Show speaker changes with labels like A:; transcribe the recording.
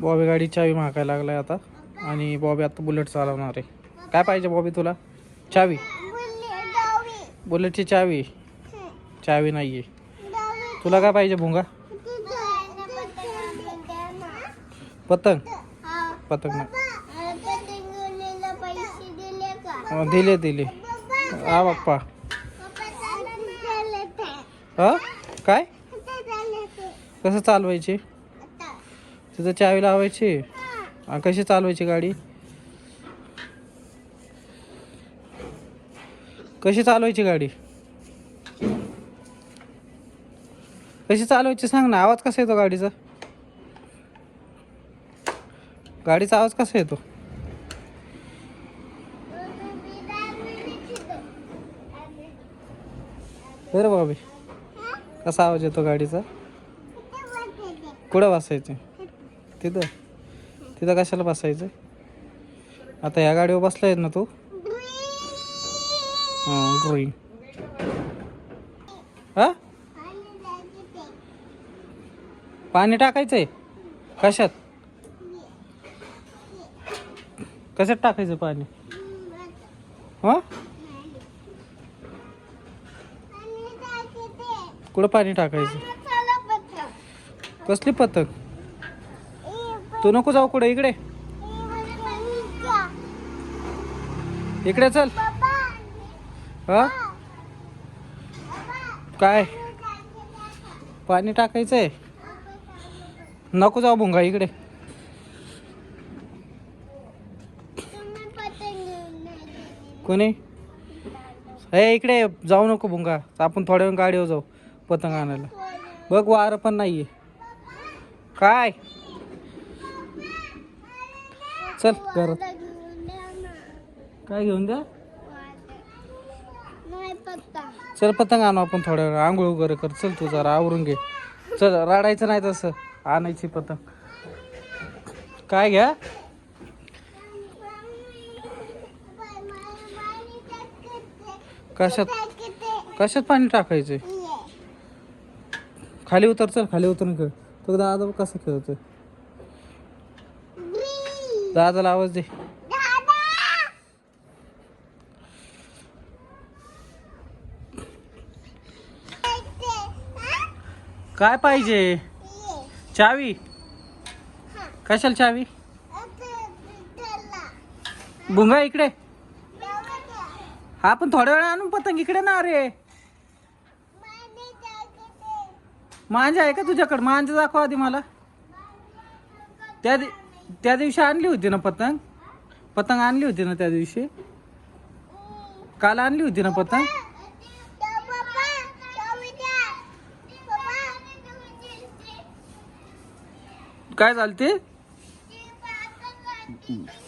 A: बॉबी गाडी चावी मागायला लागलाय आता आणि बॉबी आता बुलेट चालवणार आहे. काय पाहिजे बॉबी तुला? चावी? बुलेटची चावी? चावी नाहीये. तुला काय पाहिजे भुंगा? पतंग? पतंग नाही. दिले दिले. हा बाप्पा. हा काय कसं चालवायची? तिथं चावी लावायची. कशी चालवायची गाडी? कशी चालवायची गाडी? कशी चालवायची सांग ना. आवाज कसा येतो गाडीचा? गाडीचा आवाज कसा येतो? बरं बाबी कसा आवाज येतो गाडीचा? कुठं बसायचं? तिथं? तिथं कशाला बसायचं? आता ह्या गाडीवर बसलाय ना तू? ड्रॉईंग. हा पाणी टाकायचंय? कशात? कशात टाकायचं पाणी? हा कुठं पाणी टाकायचं? कसली पतंग? तू नको जाऊ. कुठे? इकडे इकडे चल. हा काय पाणी टाकायचंय? नको जाऊ भुंगा. इकडे कोणी? हे इकडे जाऊ नको भुंगा. आपण थोड्या वेळ गाडीवर जाऊ पतंग आणायला. बघ वारं पण नाहीये. काय चल घरात. काय घेऊन द्या? चल पतंग आणू आपण थोड्या वेळ. आंघोळ वगैरे कर. चल तू जरा आवरून घे. चल रडायचं नाही तसं. आणायची पतंग. काय घ्या? कशात? कशात पाणी टाकायचंय? खाली उतर. चल खाली उतरून खेळ. तो दादा कसं खेळतोय? दादाला आवाज दे. काय पाहिजे? चावी? कशाला चावी? भुंगा इकडे. हा पण थोड्या वेळ आणून पतंग. इकडे ना. अरे मांजा आहे का तुझ्याकडे? मांजा दाखव आधी मला. त्या दिवशी आणली होती ना पतंग? पतंग आणली होती ना त्या दिवशी? काल आणली होती ना पतंग? काय झालं ते?